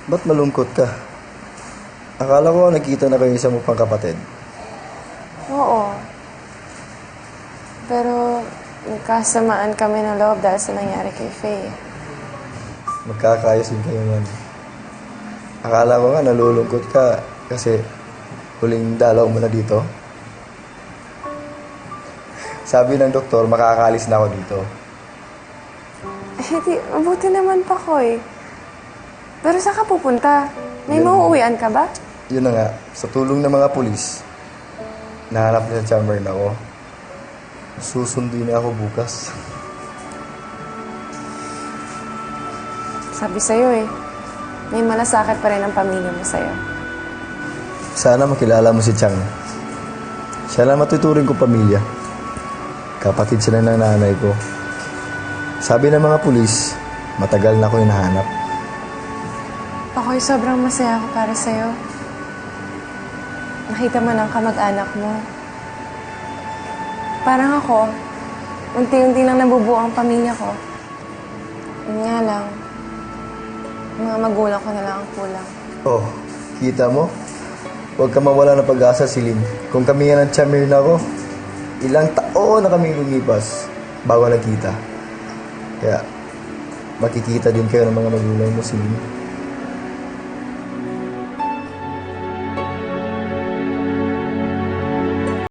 Ba't malungkot ka? Akala ko nakita na kayo isa mo pang kapatid. Oo. Pero nagkasamaan kami ng loob dahil sa nangyari kay Faye. Magkakayos din kayo yan. Akala ko nga nalulungkot ka kasi huling dalaw mo na dito. Sabi ng doktor, makakaalis na ako dito. Eh, di, mabuti naman pa ko eh. Pero saan ka pupunta? May mauuwian ka ba? Yun na nga, sa tulong ng mga pulis, nahanap na sa chamber na ako. Susundin na ako bukas. Sabi sa'yo eh, may malasakit pa rin ang pamilya mo sa'yo. Sana makilala mo si Chang. Siya lang matuturing ko pamilya. Kapatid sila ng nanay ko. Sabi ng mga pulis, matagal na ako hinahanap. Ako'y sobrang masaya ako para sa'yo. Nakita mo ng kamag-anak mo. Parang ako, unti-unti lang nabubuo ang pamilya ko. Yun nga lang, mga magulang ko na lang ang kulang. Oh, kita mo? Huwag ka mawala ng pag-asa, Celine. Kung kami nga ng chamber na ako, ilang taon na kami lumipas bago nagkita. Kaya, makikita din kayo ng mga magulang mo, Celine.